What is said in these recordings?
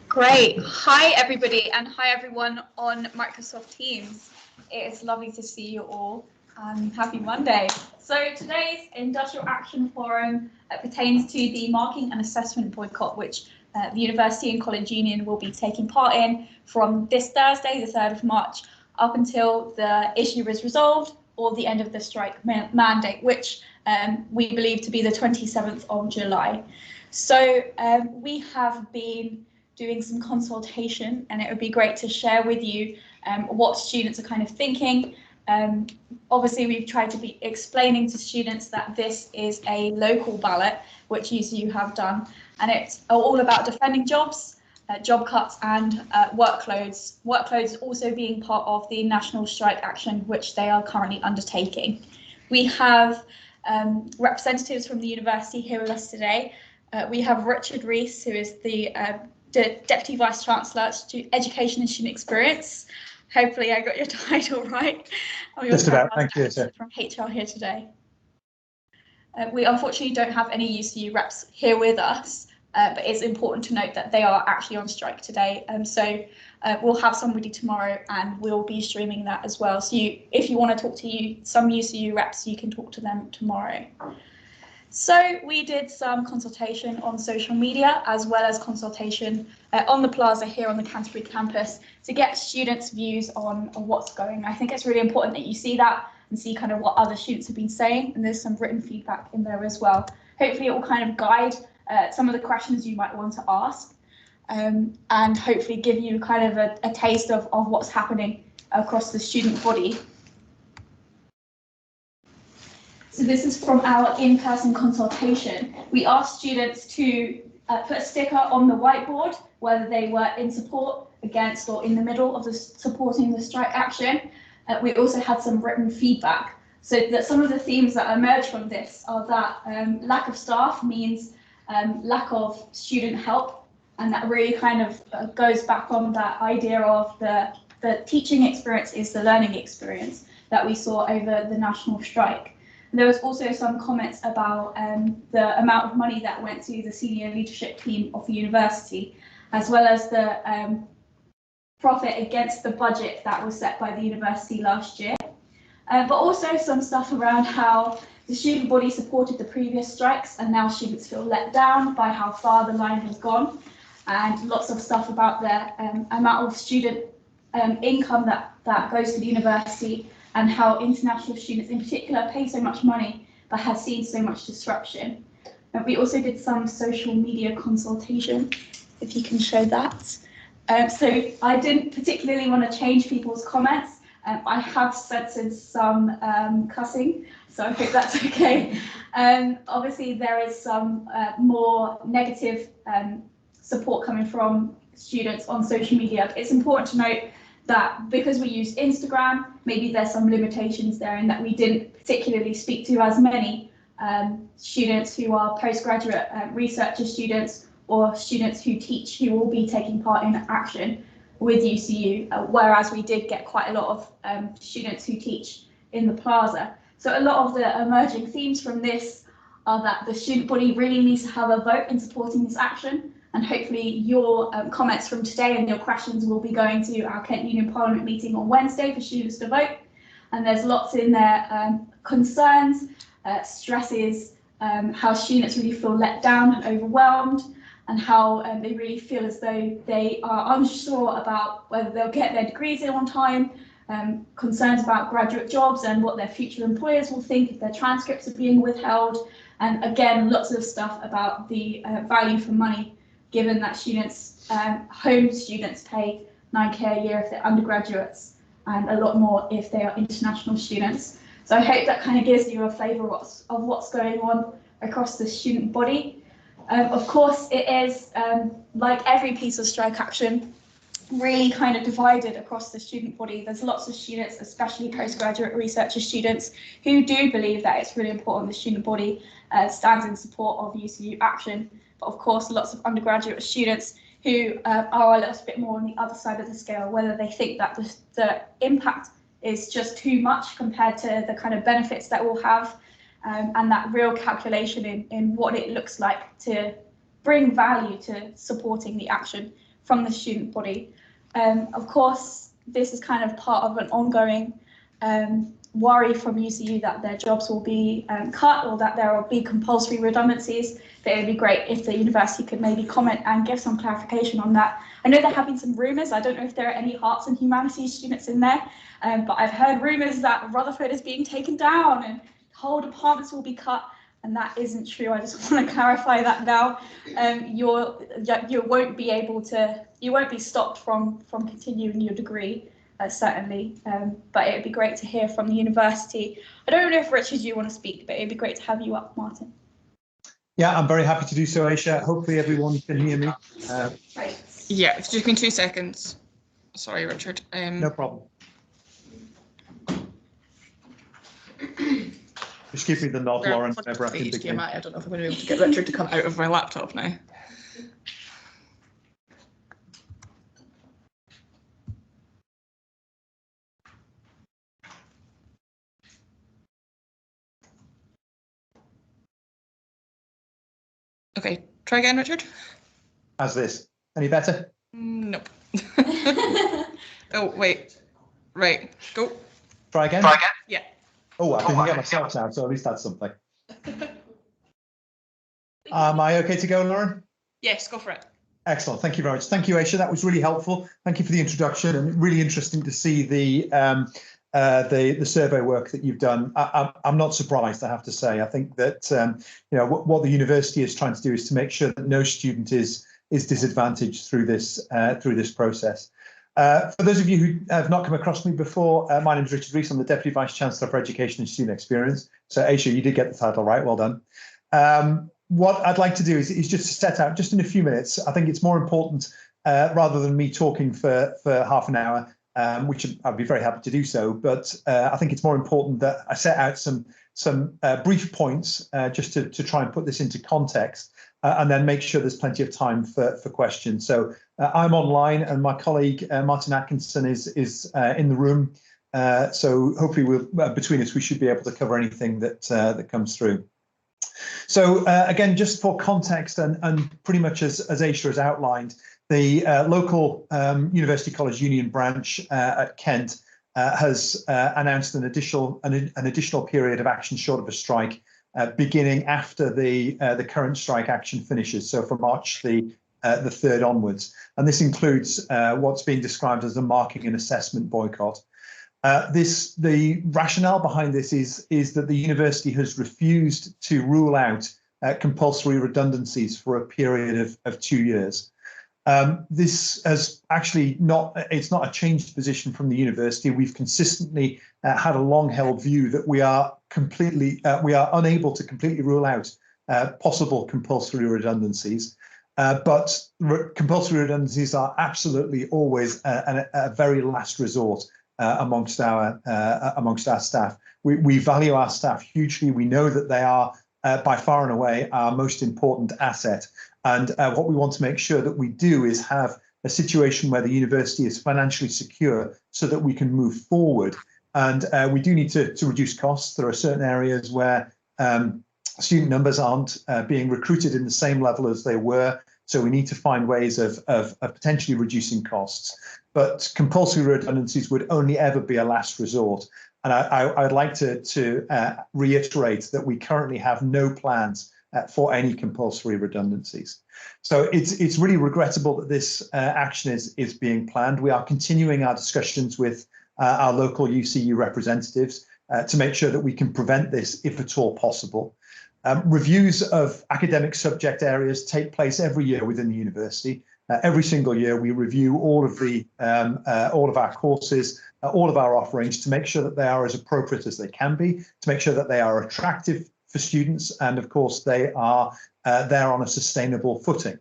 Great. Hi, everybody, and hi, everyone on Microsoft Teams. It is lovely to see you all. Happy Monday. So today's Industrial Action Forum pertains to the marking and assessment boycott, which the University and College Union will be taking part in from this Thursday, the 3rd of March, up until the issue is resolved or the end of the strike mandate, which we believe to be the 27th of July. So we have been doing some consultation, and it would be great to share with you what students are kind of thinking. Obviously, we've tried to be explaining to students that this is a local ballot, which UCU have done, and it's all about defending jobs, job cuts and workloads. Workloads also being part of the national strike action, which they are currently undertaking. We have representatives from the university here with us today. We have Richard Rees, who is the Deputy Vice Chancellor, Education and Student Experience. Hopefully I got your title right. Just about, thank you. From HR here today. We unfortunately don't have any UCU reps here with us, but it's important to note that they are actually on strike today. So we'll have somebody tomorrow and we'll be streaming that as well. So if you want to talk to some UCU reps, you can talk to them tomorrow. So we did some consultation on social media as well as consultation on the plaza here on the Canterbury campus to get students' views on what's going. I think it's really important that you see that and see kind of what other students have been saying, and there's some written feedback in there as well. Hopefully it will kind of guide some of the questions you might want to ask, and hopefully give you kind of a taste of what's happening across the student body. So this is from our in-person consultation. We asked students to put a sticker on the whiteboard, whether they were in support, against, or in the middle of supporting the strike action. We also had some written feedback. So that some of the themes that emerged from this are that lack of staff means lack of student help, and that really kind of goes back on that idea of the teaching experience is the learning experience that we saw over the national strike. There was also some comments about the amount of money that went to the senior leadership team of the university, as well as the profit against the budget that was set by the university last year. But also some stuff around how the student body supported the previous strikes and now students feel let down by how far the line has gone, and lots of stuff about the amount of student income that goes to the university, and how international students in particular pay so much money but have seen so much disruption. And we also did some social media consultation, if you can show that. So I didn't particularly want to change people's comments. I have censored some cussing, so I hope that's okay. Obviously there is some more negative support coming from students on social media. It's important to note that because we use Instagram, maybe there's some limitations there, and that we didn't particularly speak to as many students who are postgraduate researcher students or students who teach, who will be taking part in action with UCU, whereas we did get quite a lot of students who teach in the plaza. So a lot of the emerging themes from this are that the student body really needs to have a vote in supporting this action. And hopefully your comments from today and your questions will be going to our Kent Union Parliament meeting on Wednesday for students to vote. And there's lots in there, concerns, stresses, how students really feel let down and overwhelmed, and how they really feel as though they are unsure about whether they'll get their degrees in on time, concerns about graduate jobs and what their future employers will think if their transcripts are being withheld. And again, lots of stuff about the value for money, given that students, home students pay £9,000 a year if they're undergraduates, and a lot more if they are international students. So I hope that kind of gives you a flavour of what's going on across the student body. Of course, it is, like every piece of strike action, really kind of divided across the student body. There's lots of students, especially postgraduate researcher students, who do believe that it's really important the student body stands in support of UCU action. But of course, lots of undergraduate students who are a little bit more on the other side of the scale, whether they think that the impact is just too much compared to the kind of benefits that we'll have, and that real calculation in what it looks like to bring value to supporting the action from the student body. Of course, this is kind of part of an ongoing worry from UCU that their jobs will be cut or that there will be compulsory redundancies. But it would be great if the university could maybe comment and give some clarification on that. I know there have been some rumours. I don't know if there are any arts and humanities students in there, but I've heard rumours that Rutherford is being taken down and whole departments will be cut, and that isn't true. I just want to clarify that now. You won't be able to, you won't be stopped from continuing your degree. Certainly, but it would be great to hear from the university. I don't know if Richard, you want to speak, but it'd be great to have you up, Martin. Yeah, I'm very happy to do so, Aisha. Hopefully everyone can hear me. Right. Yeah, it's just been 2 seconds. Sorry, Richard. No problem. Just give me the nod, Lauren, whenever I can begin. I don't know if I'm going to be able to get Richard to come out of my laptop now. Okay, try again, Richard. How's this? Any better? Nope. Oh, wait. Right, go. Try again? Yeah. Oh, I can hear myself now, so at least that's something. Am I okay to go, Lauren? Yes, go for it. Excellent. Thank you very much. Thank you, Aisha. That was really helpful. Thank you for the introduction, and really interesting to see the survey work that you've done. I'm not surprised, I have to say. I think that you know what the university is trying to do is to make sure that no student is disadvantaged through this process. For those of you who have not come across me before, my name is Richard Rees. I'm the Deputy Vice Chancellor for Education and Student Experience. So Aisha, you did get the title right. Well done. What I'd like to do is just to set out, just in a few minutes, I think it's more important, rather than me talking for half an hour, which I'd be very happy to do so, but I think it's more important that I set out some brief points just to try and put this into context, and then make sure there's plenty of time for questions. So I'm online, and my colleague Martin Atkinson is in the room. So hopefully between us we should be able to cover anything that comes through. So again, just for context, and pretty much as Aisha has outlined, the local University College Union branch at Kent has announced an additional period of action short of a strike, beginning after the current strike action finishes. So from March the 3rd onwards, and this includes what's being described as a marking and assessment boycott. The rationale behind this is that the university has refused to rule out compulsory redundancies for a period of 2 years. This has actually it's not a changed position from the university. We've consistently had a long-held view that we are unable to completely rule out possible compulsory redundancies. But compulsory redundancies are absolutely always a very last resort amongst our staff. We value our staff hugely. We know that they are by far and away our most important asset. And what we want to make sure that we do is have a situation where the university is financially secure so that we can move forward. And we do need to reduce costs. There are certain areas where student numbers aren't being recruited in the same level as they were. So we need to find ways of potentially reducing costs. But compulsory redundancies would only ever be a last resort. And I'd like to reiterate that we currently have no plans for any compulsory redundancies. So it's really regrettable that this action is being planned. We are continuing our discussions with our local UCU representatives to make sure that we can prevent this if at all possible. Reviews of academic subject areas take place every year within the university. Every single year, we review all of our courses, all of our offerings to make sure that they are as appropriate as they can be, to make sure that they are attractive for students, and of course they are there on a sustainable footing.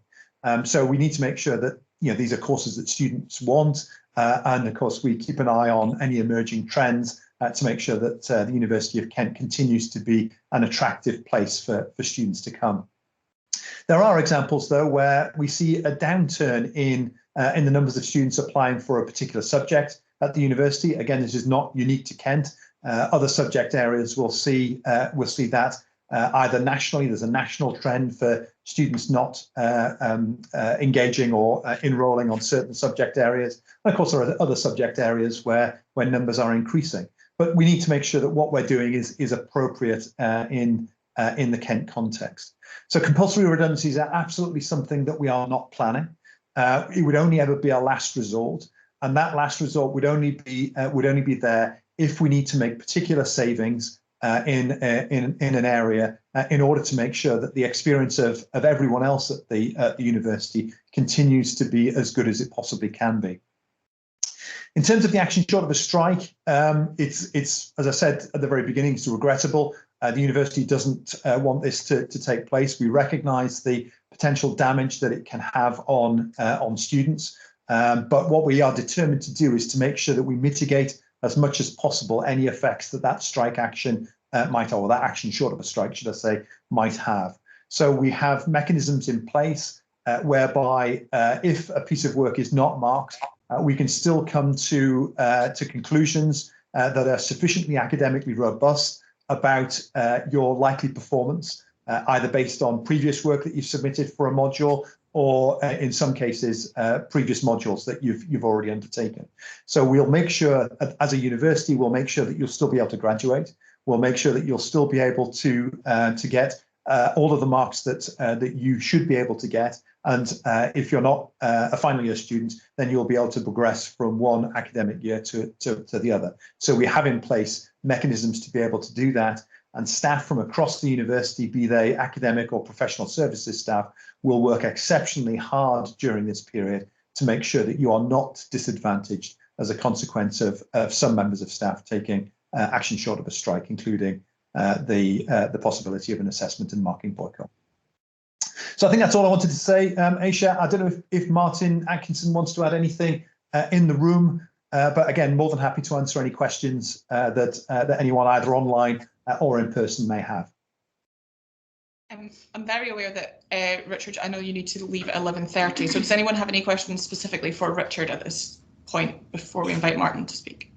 So we need to make sure that these are courses that students want, and of course we keep an eye on any emerging trends to make sure that the University of Kent continues to be an attractive place for students to come. There are examples, though, where we see a downturn in the numbers of students applying for a particular subject at the university. Again, this is not unique to Kent. Other subject areas will see that. either nationally, there's a national trend for students not engaging or enrolling on certain subject areas. And of course, there are other subject areas where numbers are increasing. But we need to make sure that what we're doing is appropriate in the Kent context. So compulsory redundancies are absolutely something that we are not planning. It would only ever be a last resort, and that last resort would only be there if we need to make particular savings in an area in order to make sure that the experience of everyone else at the university continues to be as good as it possibly can be. In terms of the action short of a strike, it's as I said at the very beginning, it's regrettable. The university doesn't want this to take place. We recognise the potential damage that it can have on students, but what we are determined to do is to make sure that we mitigate as much as possible any effects that strike action might, or that action short of a strike, should I say, might have. So we have mechanisms in place whereby if a piece of work is not marked, we can still come to conclusions that are sufficiently academically robust about your likely performance, either based on previous work that you've submitted for a module, or in some cases, previous modules that you've already undertaken. So we'll make sure, as a university, we'll make sure that you'll still be able to graduate. We'll make sure that you'll still be able to get all of the marks that you should be able to get. And if you're not a final year student, then you'll be able to progress from one academic year to the other. So we have in place mechanisms to be able to do that. And staff from across the university, be they academic or professional services staff, will work exceptionally hard during this period to make sure that you are not disadvantaged as a consequence of some members of staff taking action short of a strike, including the possibility of an assessment and marking boycott. So I think that's all I wanted to say, Aisha. I don't know if Martin Atkinson wants to add anything in the room, but again, more than happy to answer any questions that anyone either online or in person may have. I'm very aware that, Richard, I know you need to leave at 11:30. So does anyone have any questions specifically for Richard at this point before we invite Martin to speak?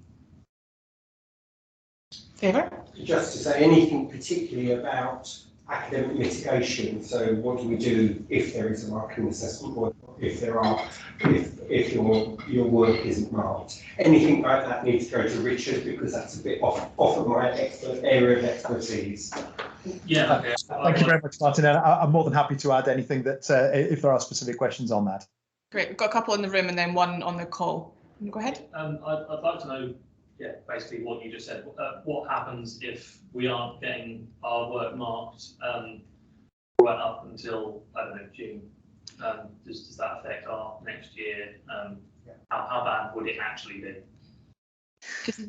Favour? Just to say anything particularly about academic mitigation. So what do we do if there is a marking assessment, or if your work isn't marked? Anything like that needs to go to Richard, because that's a bit off of my area of expertise. Yeah. Thank you very much, Martin. And I'm more than happy to add anything that if there are specific questions on that. Great. We've got a couple in the room and then one on the call. Go ahead. I'd like to know, basically what you just said. What happens if we aren't getting our work marked right up until, I don't know, June? Does that affect our next year? How bad would it actually be?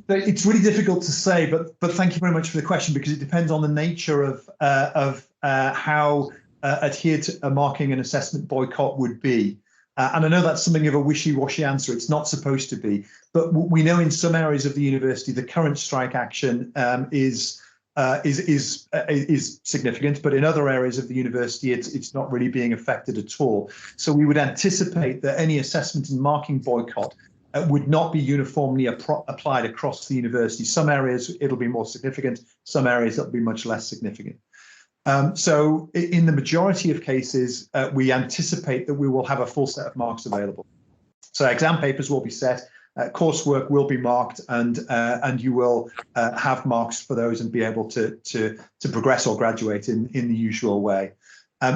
It's really difficult to say, but thank you very much for the question, because it depends on the nature of how adhered to a marking and assessment boycott would be. And I know that's something of a wishy-washy answer. It's not supposed to be, but we know in some areas of the university the current strike action is significant, but in other areas of the university it's not really being affected at all. So we would anticipate that any assessment and marking boycott would not be uniformly applied across the university. Some areas it'll be more significant, some areas it'll be much less significant. So in the majority of cases, we anticipate that we will have a full set of marks available. So exam papers will be set, coursework will be marked, and you will have marks for those and be able to progress or graduate in the usual way.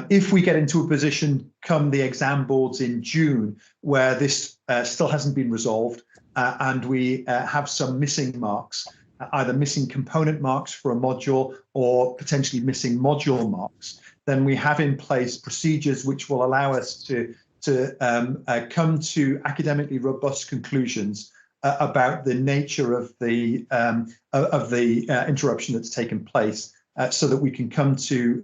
If we get into a position come the exam boards in June where this still hasn't been resolved and we have some missing marks, either missing component marks for a module or potentially missing module marks, then we have in place procedures which will allow us to come to academically robust conclusions about the nature of the interruption that's taken place, so that we can come to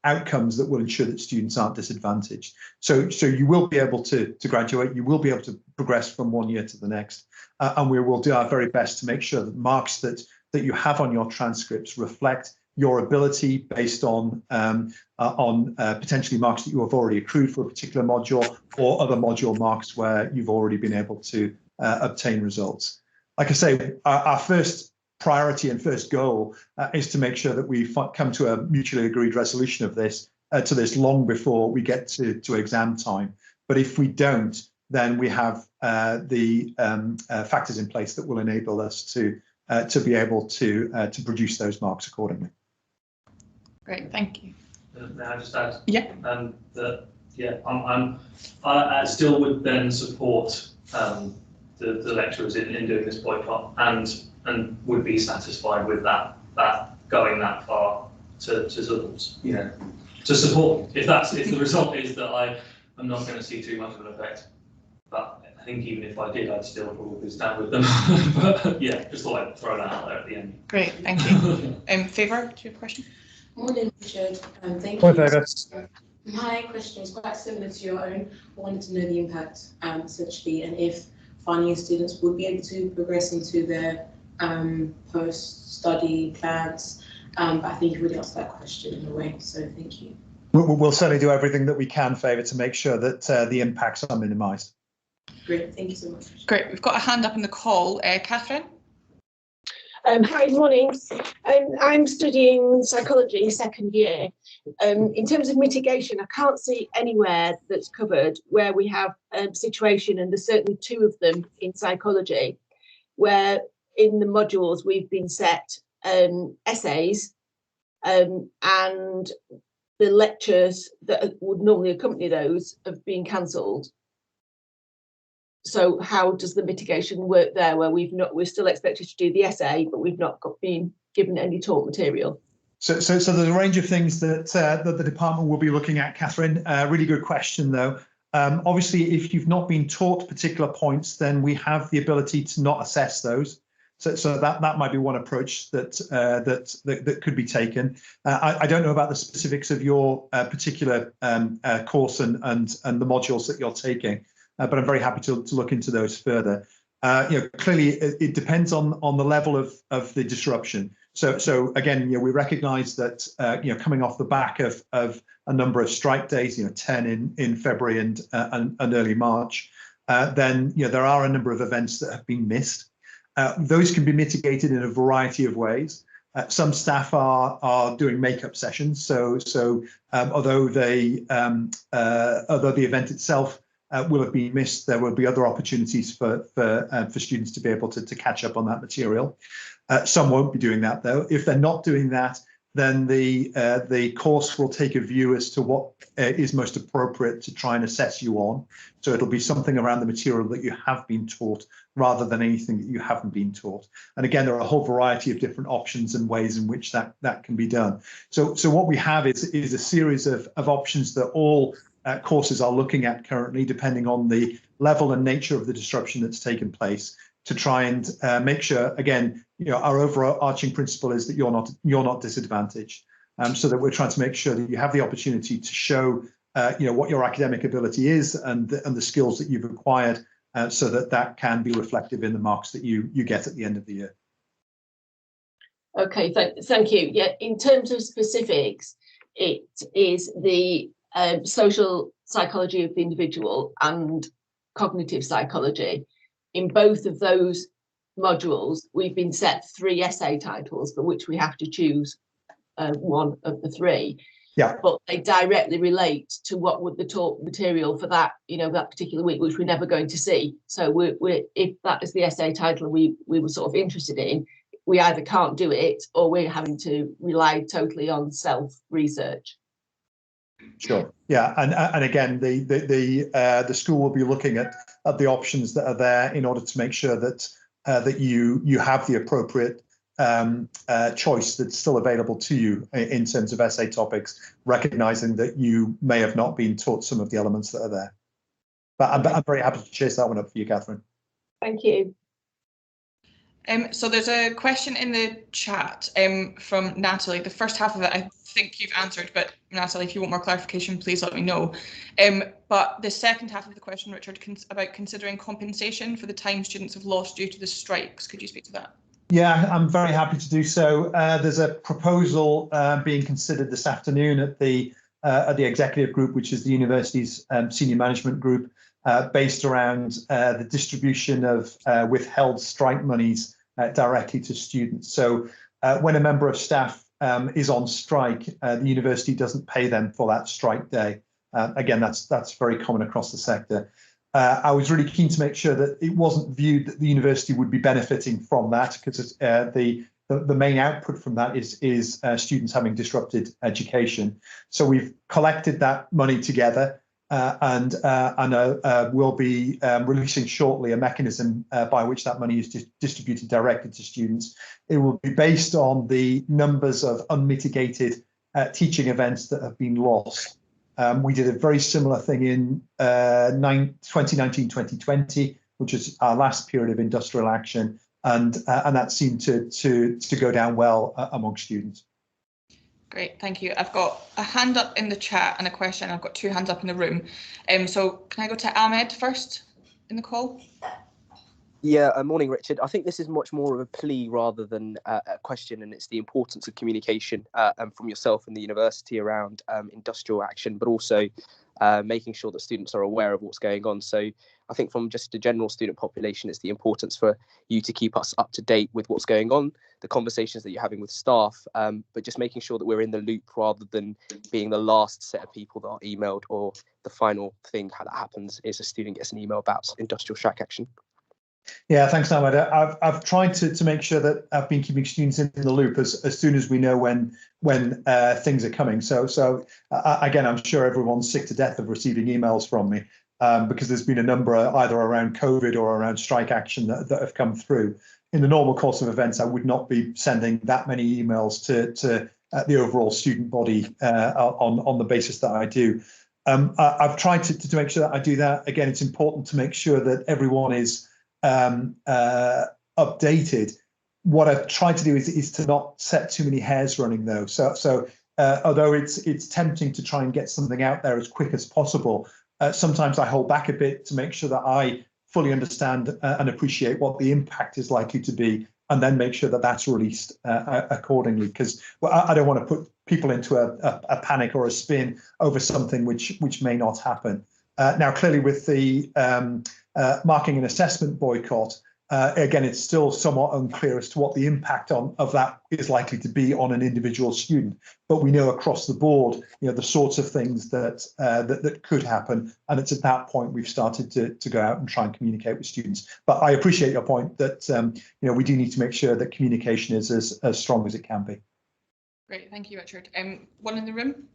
outcomes that will ensure that students aren't disadvantaged. So you will be able to graduate, you will be able to progress from one year to the next, and we will do our very best to make sure that marks that you have on your transcripts reflect your ability based on potentially marks that you have already accrued for a particular module, or other module marks where you've already been able to obtain results. Like I say, our first priority and first goal is to make sure that we come to a mutually agreed resolution of this to this long before we get to exam time. But if we don't, then we have the factors in place that will enable us to be able to produce those marks accordingly. Great, thank you. May I just add? Yeah. That I still would then support the lecturers in doing this boycott and would be satisfied with that going that far to sort of, you know, to support. If the result is that I'm not going to see too much of an effect, but I think even if I did, I'd still probably stand with them. But yeah, just thought I'd throw that out there at the end. Great, thank you. Favour, do you have a question? Morning, Richard. Thank Hi, you. Favour. My question is quite similar to your own. I wanted to know the impact, essentially, and if final year students would be able to progress into their post-study plans. But I think you've already answered that question in a way, so thank you. We'll certainly do everything that we can, Favour, to make sure that the impacts are minimised. Great, thank you so much. Great, we've got a hand up in the call. Catherine? Hi, morning. I'm studying psychology second year. In terms of mitigation, I can't see anywhere that's covered where we have a situation, and there's certainly two of them in psychology, where in the modules we've been set essays and the lectures that would normally accompany those have been cancelled. So how does the mitigation work there, where we're still expected to do the essay, but we've not been given any taught material? So there's a range of things that the department will be looking at, Catherine. Really good question, though. Obviously, if you've not been taught particular points, then we have the ability to not assess those. So that might be one approach that could be taken. I don't know about the specifics of your particular course and the modules that you're taking, but I'm very happy to look into those further. Clearly, it depends on the level of the disruption. So again, we recognise that coming off the back of a number of strike days, 10 in February and early March, then there are a number of events that have been missed. Those can be mitigated in a variety of ways. Some staff are doing makeup sessions, so although the event itself will have been missed, there will be other opportunities for students to be able to catch up on that material. Some won't be doing that, though. If they're not doing that, then the course will take a view as to what is most appropriate to try and assess you on. So it'll be something around the material that you have been taught rather than anything that you haven't been taught. And again, there are a whole variety of different options and ways in which that can be done. So what we have is a series of options that all courses are looking at currently, depending on the level and nature of the disruption that's taken place, to try and make sure, again, our overarching principle is that you're not disadvantaged, so that we're trying to make sure that you have the opportunity to show what your academic ability is and the skills that you've acquired, so that can be reflective in the marks that you get at the end of the year. Okay, thank you. Yeah, in terms of specifics, it is the social psychology of the individual and cognitive psychology. In both of those modules, we've been set 3 essay titles for which we have to choose one of the 3. Yeah. But they directly relate to what would the taught material for that, that particular week, which we're never going to see. So if that is the essay title we were sort of interested in, we either can't do it or we're having to rely totally on self-research. Sure. Yeah, and again, the school will be looking at the options that are there in order to make sure that you have the appropriate choice that's still available to you in terms of essay topics, recognizing that you may have not been taught some of the elements that are there. But I'm very happy to chase that one up for you, Catherine. Thank you. So there's a question in the chat from Natalie. The first half of it, I think you've answered, but Natalie, if you want more clarification, please let me know. But the second half of the question, Richard, about considering compensation for the time students have lost due to the strikes. Could you speak to that? Yeah, I'm very happy to do so. There's a proposal being considered this afternoon at the executive group, which is the university's senior management group, based around the distribution of withheld strike monies directly to students. So when a member of staff is on strike, the university doesn't pay them for that strike day. Again, that's very common across the sector. I was really keen to make sure that it wasn't viewed that the university would be benefiting from that, because the main output from that is students having disrupted education. So we've collected that money together, and we'll be releasing shortly a mechanism by which that money is distributed directly to students. It will be based on the numbers of unmitigated teaching events that have been lost. We did a very similar thing in 2019-2020, which is our last period of industrial action, and that seemed to go down well among students. Great, thank you. I've got a hand up in the chat and a question. I've got two hands up in the room. So can I go to Ahmed first in the call? Yeah, morning, Richard. I think this is much more of a plea rather than a question, and it's the importance of communication from yourself and the university around industrial action, but also making sure that students are aware of what's going on. So I think from just a general student population, it's the importance for you to keep us up to date with what's going on, the conversations that you're having with staff, but just making sure that we're in the loop rather than being the last set of people that are emailed, or the final thing that happens is a student gets an email about industrial strike action. Yeah, thanks, Ahmed. I've tried to make sure that I've been keeping students in the loop as soon as we know when things are coming. So again, I'm sure everyone's sick to death of receiving emails from me because there's been a number either around COVID or around strike action that have come through. In the normal course of events, I would not be sending that many emails to the overall student body on the basis that I do. I've tried to make sure that I do that. Again, it's important to make sure that everyone is updated. What I've tried to do is to not set too many hairs running though. So although it's tempting to try and get something out there as quick as possible, sometimes I hold back a bit to make sure that I fully understand and appreciate what the impact is likely to be, and then make sure that that's released accordingly. Because I don't want to put people into a panic or a spin over something which may not happen. Now, clearly, with the marking and assessment boycott, again, it's still somewhat unclear as to what the impact of that is likely to be on an individual student. But we know across the board, the sorts of things that could happen, and it's at that point we've started to go out and try and communicate with students. But I appreciate your point that we do need to make sure that communication is as strong as it can be. Great, thank you, Richard. One in the room.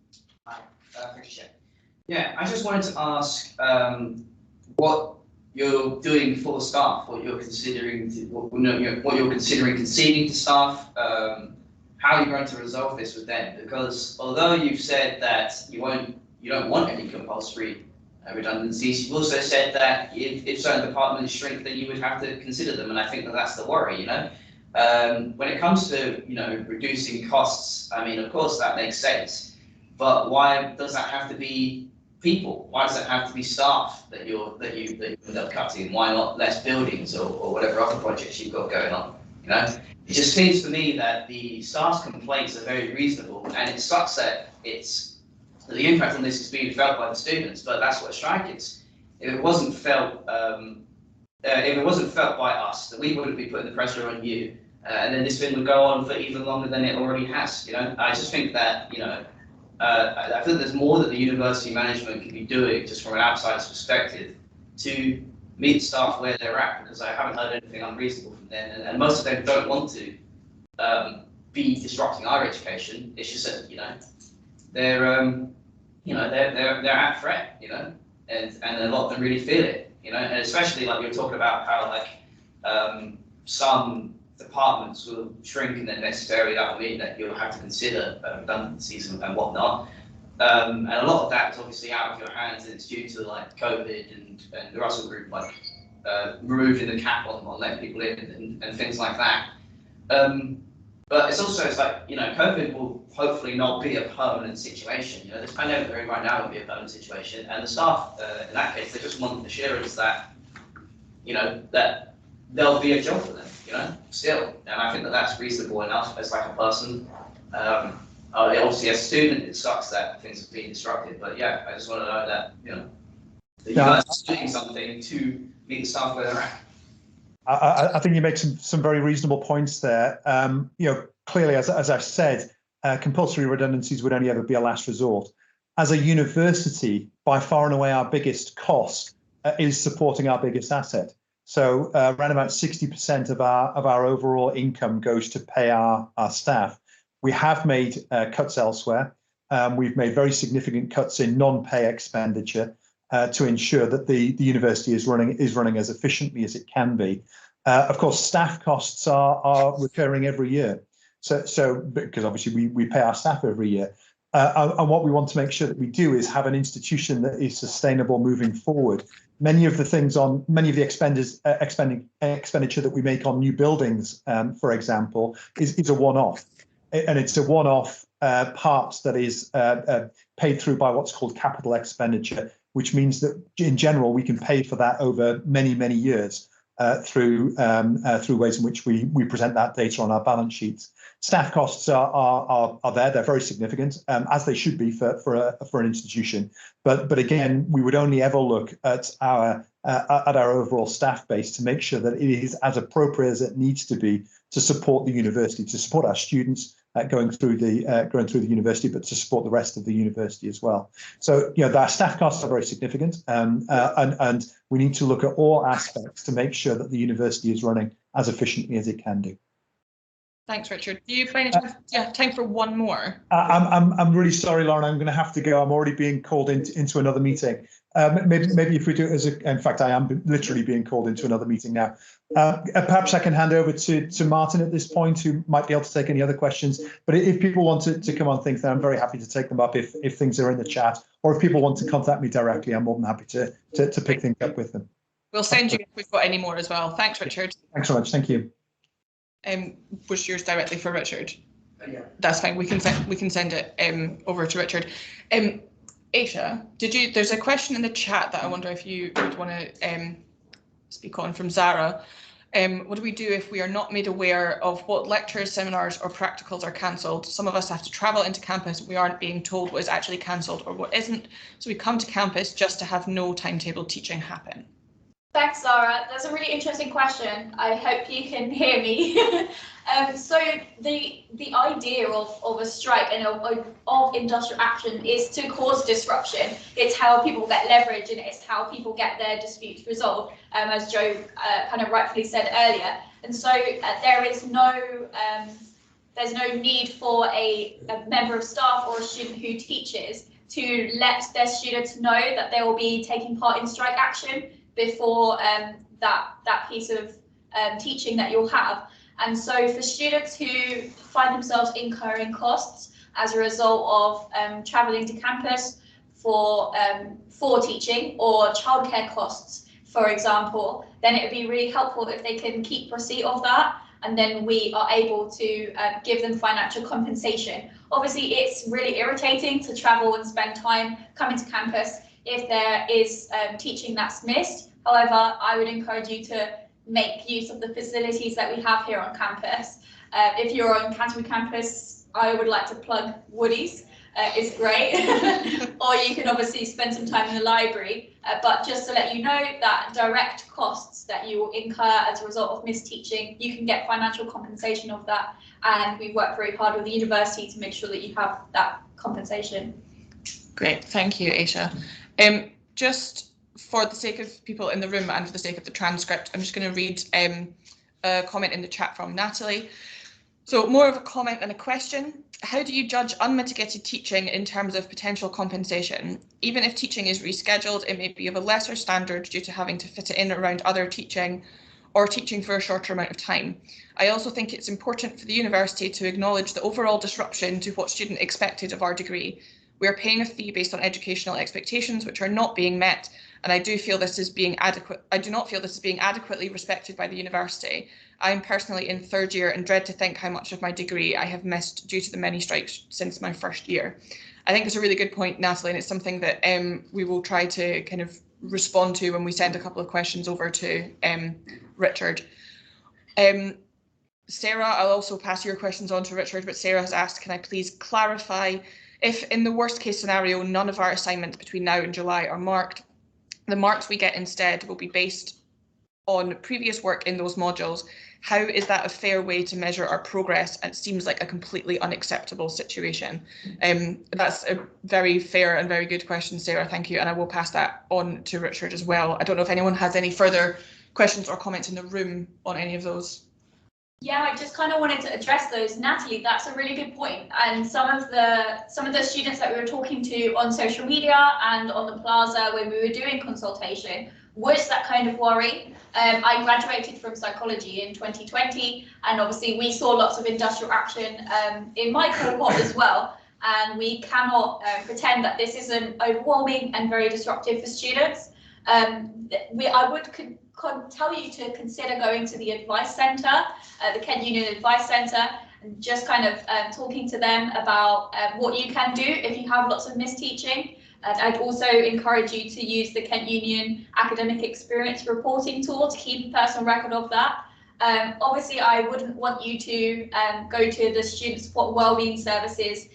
Hi, yeah, I just wanted to ask what you're doing for the staff, what you're considering conceding to staff, how you're going to resolve this with them. Because although you've said that you don't want any compulsory redundancies, you've also said that if certain departments shrink, then you would have to consider them, and I think that's the worry. When it comes to reducing costs, I mean, of course that makes sense, but why does that have to be people? Why does it have to be staff that you end up cutting? Why not less buildings or whatever other projects you've got going on? It just seems to me that the staff's complaints are very reasonable, and it sucks that the impact on this is being felt by the students, but that's what a strike is. If it wasn't felt by us, then we wouldn't be putting the pressure on you, and then this thing would go on for even longer than it already has. I just think that I feel there's more that the university management could be doing just from an outsider's perspective to meet staff where they're at, because I haven't heard anything unreasonable from them, and most of them don't want to be disrupting our education. It's just that they're at threat, and a lot of them really feel it, and especially like you're talking about how some departments will shrink, and then necessarily that will mean that you'll have to consider redundancies and whatnot. And a lot of that is obviously out of your hands, and it's due to COVID and the Russell Group removing the cap on letting people in and things like that. But it's COVID will hopefully not be a permanent situation. This pandemic we're in right now will be a permanent situation, and the staff in that case, they just want assurance that that there'll be a job for them. Still, and I think that that's reasonable enough as a person. Obviously, as a student, it sucks that things are being disrupted, but yeah, I just want to know that that you guys are doing something to meet the staff where they're at. I think you make some very reasonable points there. Clearly, as I've said, compulsory redundancies would only ever be a last resort. As a university, by far and away, our biggest cost is supporting our biggest asset. So around about 60% of our overall income goes to pay our staff. We have made cuts elsewhere. We've made very significant cuts in non-pay expenditure to ensure that the university is running as efficiently as it can be. Of course, staff costs are recurring every year. So because obviously we pay our staff every year. And what we want to make sure that we do is have an institution that is sustainable moving forward. Many of the expenditure that we make on new buildings, for example, is a one-off, and it's a one-off part that is paid through by what's called capital expenditure, which means that in general we can pay for that over many years through ways in which we present that data on our balance sheets. Staff costs are there; they're very significant, as they should be for an institution. But again, we would only ever look at our overall staff base to make sure that it is as appropriate as it needs to be to support the university, to support our students going through the university, but to support the rest of the university as well. So our staff costs are very significant, and we need to look at all aspects to make sure that the university is running as efficiently as it can do. Thanks, Richard. Do you find time for one more? I'm really sorry, Lauren. I'm going to have to go. I'm already being called into another meeting. Maybe if we do it in fact, I am literally being called into another meeting now. Perhaps I can hand over to Martin at this point, who might be able to take any other questions. But if people want to come on things, then I'm very happy to take them up if things are in the chat, or if people want to contact me directly, I'm more than happy to pick things up with them. We'll send you if we've got any more as well. Thanks, Richard. Thanks so much. Thank you. Was yours directly for Richard? Yeah. That's fine. We can send it over to Richard. Aisha, there's a question in the chat that I wonder if you would want to speak on from Zara. What do we do if we are not made aware of what lectures, seminars or practicals are cancelled? Some of us have to travel into campus. We aren't being told what is actually cancelled or what isn't. So we come to campus just to have no timetable teaching happen. Thanks, Zara. That's a really interesting question. I hope you can hear me. So the idea of a strike and of industrial action is to cause disruption. It's how people get leverage and it's how people get their disputes resolved, as Joe kind of rightfully said earlier. And so there's no need for a member of staff or a student who teaches to let their students know that they will be taking part in strike action before that piece of teaching that you'll have. And so for students who find themselves incurring costs as a result of travelling to campus for teaching or childcare costs, for example, then it would be really helpful if they can keep receipt of that, and then we are able to give them financial compensation. Obviously, it's really irritating to travel and spend time coming to campus if there is teaching that's missed. However, I would encourage you to make use of the facilities that we have here on campus. If you're on Canterbury campus, I would like to plug Woody's. It's great. Or you can obviously spend some time in the library. But just to let you know that direct costs that you will incur as a result of missed teaching, you can get financial compensation of that. And we work very hard with the university to make sure that you have that compensation. Great, thank you, Aisha. Just for the sake of people in the room and for the sake of the transcript, I'm just going to read a comment in the chat from Natalie. So more of a comment than a question. How do you judge unmitigated teaching in terms of potential compensation? Even if teaching is rescheduled, it may be of a lesser standard due to having to fit it in around other teaching or teaching for a shorter amount of time. I also think it's important for the university to acknowledge the overall disruption to what students expected of our degree. We are paying a fee based on educational expectations which are not being met, and I do not feel this is being adequately respected by the university. I am personally in third year and dread to think how much of my degree I have missed due to the many strikes since my first year. I think it's a really good point, Natalie, and it's something that we will try to kind of respond to when we send a couple of questions over to Richard. Sarah, I'll also pass your questions on to Richard, but Sarah has asked, can I please clarify if in the worst case scenario, none of our assignments between now and July are marked, the marks we get instead will be based on previous work in those modules. How is that a fair way to measure our progress? And it seems like a completely unacceptable situation. That's a very fair and very good question, Sarah. Thank you. And I will pass that on to Richard as well. I don't know if anyone has any further questions or comments in the room on any of those. Yeah, I just kind of wanted to address those. Natalie, that's a really good point. And some of the students that we were talking to on social media and on the plaza when we were doing consultation was that kind of worry. I graduated from psychology in 2020, and obviously we saw lots of industrial action in my cohort as well. And we cannot pretend that this isn't overwhelming and very disruptive for students. I would tell you to consider going to the advice centre, the Kent Union Advice Centre, and just kind of talking to them about what you can do if you have lots of misteaching. I'd also encourage you to use the Kent Union Academic Experience Reporting Tool to keep a personal record of that. Obviously, I wouldn't want you to go to the Student Support Wellbeing Services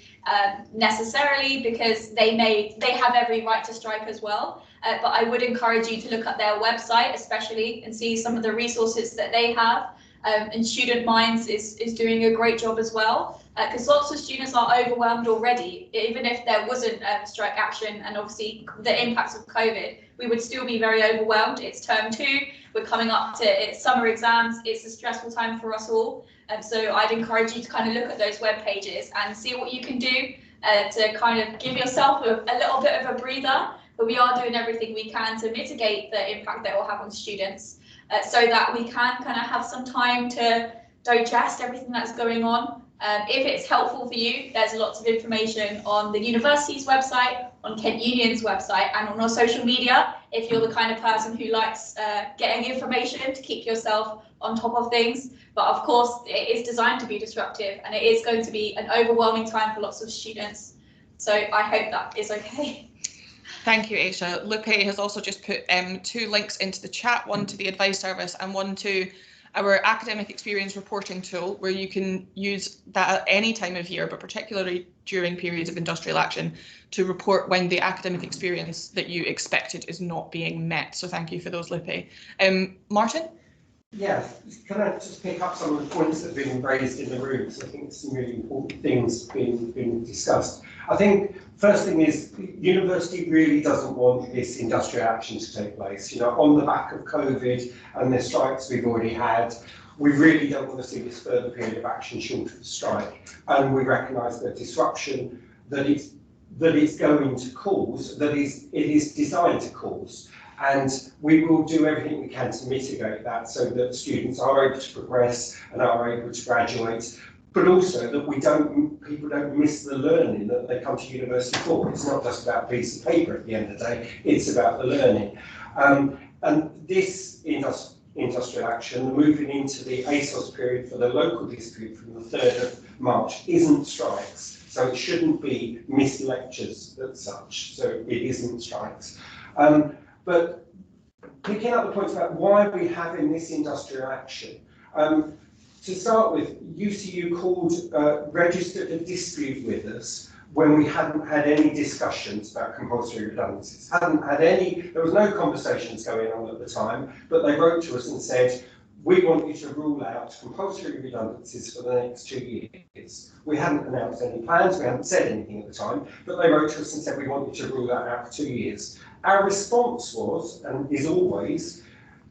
necessarily, because they have every right to strike as well. But I would encourage you to look at their website, especially, and see some of the resources that they have. And Student Minds is doing a great job as well, because lots of students are overwhelmed already. Even if there wasn't strike action and obviously the impacts of COVID, we would still be very overwhelmed. It's term 2, we're coming up to summer exams, it's a stressful time for us all. So I'd encourage you to kind of look at those web pages and see what you can do to kind of give yourself a little bit of a breather. But we are doing everything we can to mitigate the impact that it will have on students, so that we can kind of have some time to digest everything that's going on. If it's helpful for you, there's lots of information on the university's website, on Kent Union's website, and on our social media, if you're the kind of person who likes getting information to keep yourself on top of things. But of course, it is designed to be disruptive, and it is going to be an overwhelming time for lots of students. So I hope that is okay. Thank you, Aisha. Lupe has also just put 2 links into the chat, one to the advice service and one to our academic experience reporting tool, where you can use that at any time of year, but particularly during periods of industrial action, to report when the academic experience that you expected is not being met. So thank you for those, Lupe. Martin? Yeah, can I just pick up some of the points that have been raised in the room? Because I think some really important things been discussed. I think first thing is the university really doesn't want this industrial action to take place. You know, on the back of COVID and the strikes we've already had, we really don't want to see this further period of action short of the strike. And we recognise the disruption that it's going to cause, it is designed to cause. And we will do everything we can to mitigate that so that students are able to progress and are able to graduate, but also that people don't miss the learning that they come to university for. It's not just about a piece of paper at the end of the day, it's about the learning. And this industrial action, moving into the ASOS period for the local dispute from the 3rd of March, isn't strikes. So it shouldn't be missed lectures as such. So it isn't strikes. But picking up the points about why we're having this industrial action, to start with, UCU registered a dispute with us when we hadn't had any discussions about compulsory redundancies. There was no conversations going on at the time, but they wrote to us and said, we want you to rule out compulsory redundancies for the next 2 years. We hadn't announced any plans, we hadn't said anything at the time, but they wrote to us and said, we want you to rule that out for 2 years. Our response was, and is always,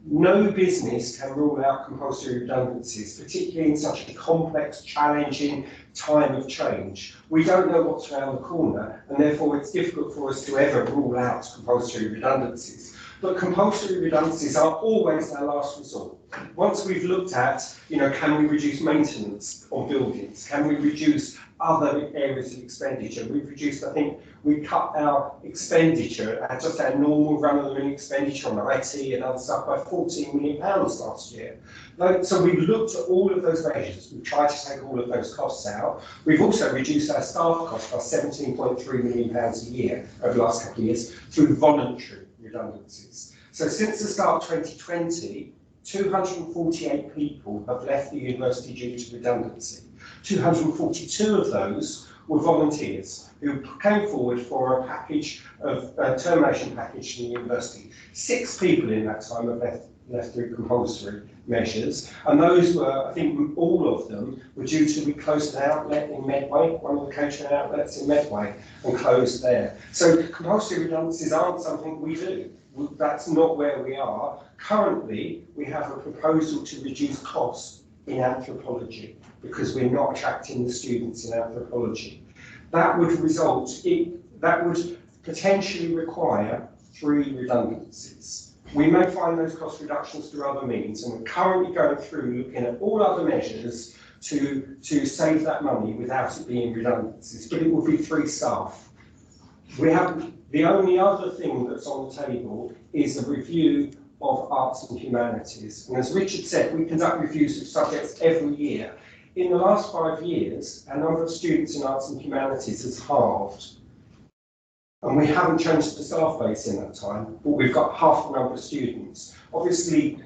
no business can rule out compulsory redundancies, particularly in such a complex, challenging time of change. We don't know what's around the corner, and therefore it's difficult for us to ever rule out compulsory redundancies. But compulsory redundancies are always our last resort. Once we've looked at, can we reduce maintenance on buildings? Can we reduce other areas of expenditure? We've reduced, I think, we cut our expenditure, just our normal run-of-the-mill expenditure on IT and other stuff by £14 million last year. So we've looked at all of those measures. We've tried to take all of those costs out. We've also reduced our staff costs by £17.3 million a year over the last couple of years through voluntary redundancies. So since the start of 2020, 248 people have left the university due to redundancy. 242 of those were volunteers who came forward for a termination package from the university. 6 people in that time have left left through compulsory measures, and those were, I think all of them were due to we closed an outlet in Medway, one of the catering outlets in Medway, and closed there. So compulsory redundancies aren't something we do. That's not where we are. Currently, we have a proposal to reduce costs in anthropology because we're not attracting the students in anthropology. That would that would potentially require 3 redundancies. We may find those cost reductions through other means, and we're currently going through looking at all other measures to save that money without it being redundancies, but it will be 3 staff. The only other thing that's on the table is a review of arts and humanities. And as Richard said, we conduct reviews of subjects every year. In the last 5 years, our number of students in arts and humanities has halved. And we haven't changed the staff base in that time, but we've got half the number of students. Obviously,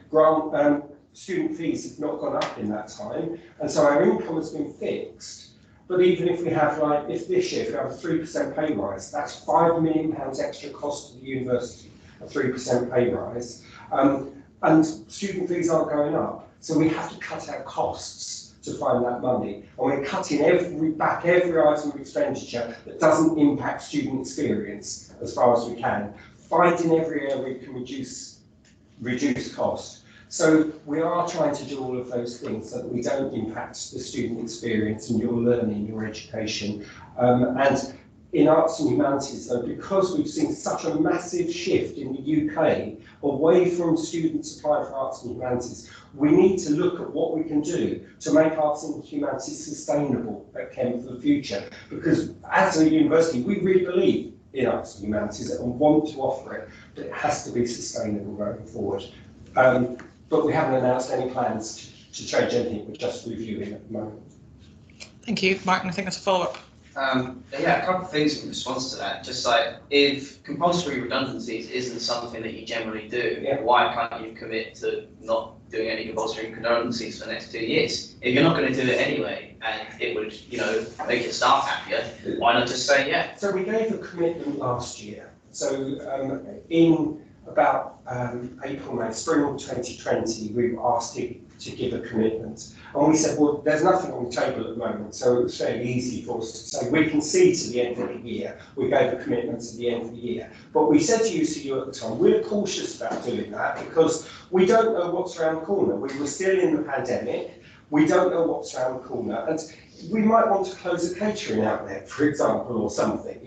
student fees have not gone up in that time, and so our income has been fixed. But even if we have, if this year, if we have a 3% pay rise, that's £5 million extra cost to the university, a 3% pay rise. And student fees aren't going up. So we have to cut our costs to find that money. And we're cutting every item of expenditure that doesn't impact student experience as far as we can, finding every area we can reduce cost. So we are trying to do all of those things so that we don't impact the student experience and your learning, your education. And in arts and humanities, though, because we've seen such a massive shift in the UK away from students applying for arts and humanities, we need to look at what we can do to make arts and humanities sustainable at Kent for the future. Because as a university, we really believe in arts and humanities and want to offer it, but it has to be sustainable going forward. But we haven't announced any plans to change anything. We're just reviewing at the moment. Thank you, Martin. I think that's a follow-up. Yeah, a couple of things in response to that. Just like, if compulsory redundancies isn't something that you generally do, why can't you commit to not doing any compulsory redundancies for the next 2 years? If you're not going to do it anyway, and it would, make your staff happier, why not just say yeah? So we gave a commitment last year. So in about April, May, spring of 2020, we were asked to give a commitment. And we said, well, there's nothing on the table at the moment, so it was fairly easy for us to say, we can see to the end of the year. We gave a commitment to the end of the year. But we said to UCU at the time, we're cautious about doing that because we don't know what's around the corner. We were still in the pandemic. We don't know what's around the corner. And we might want to close a catering outlet, for example, or something,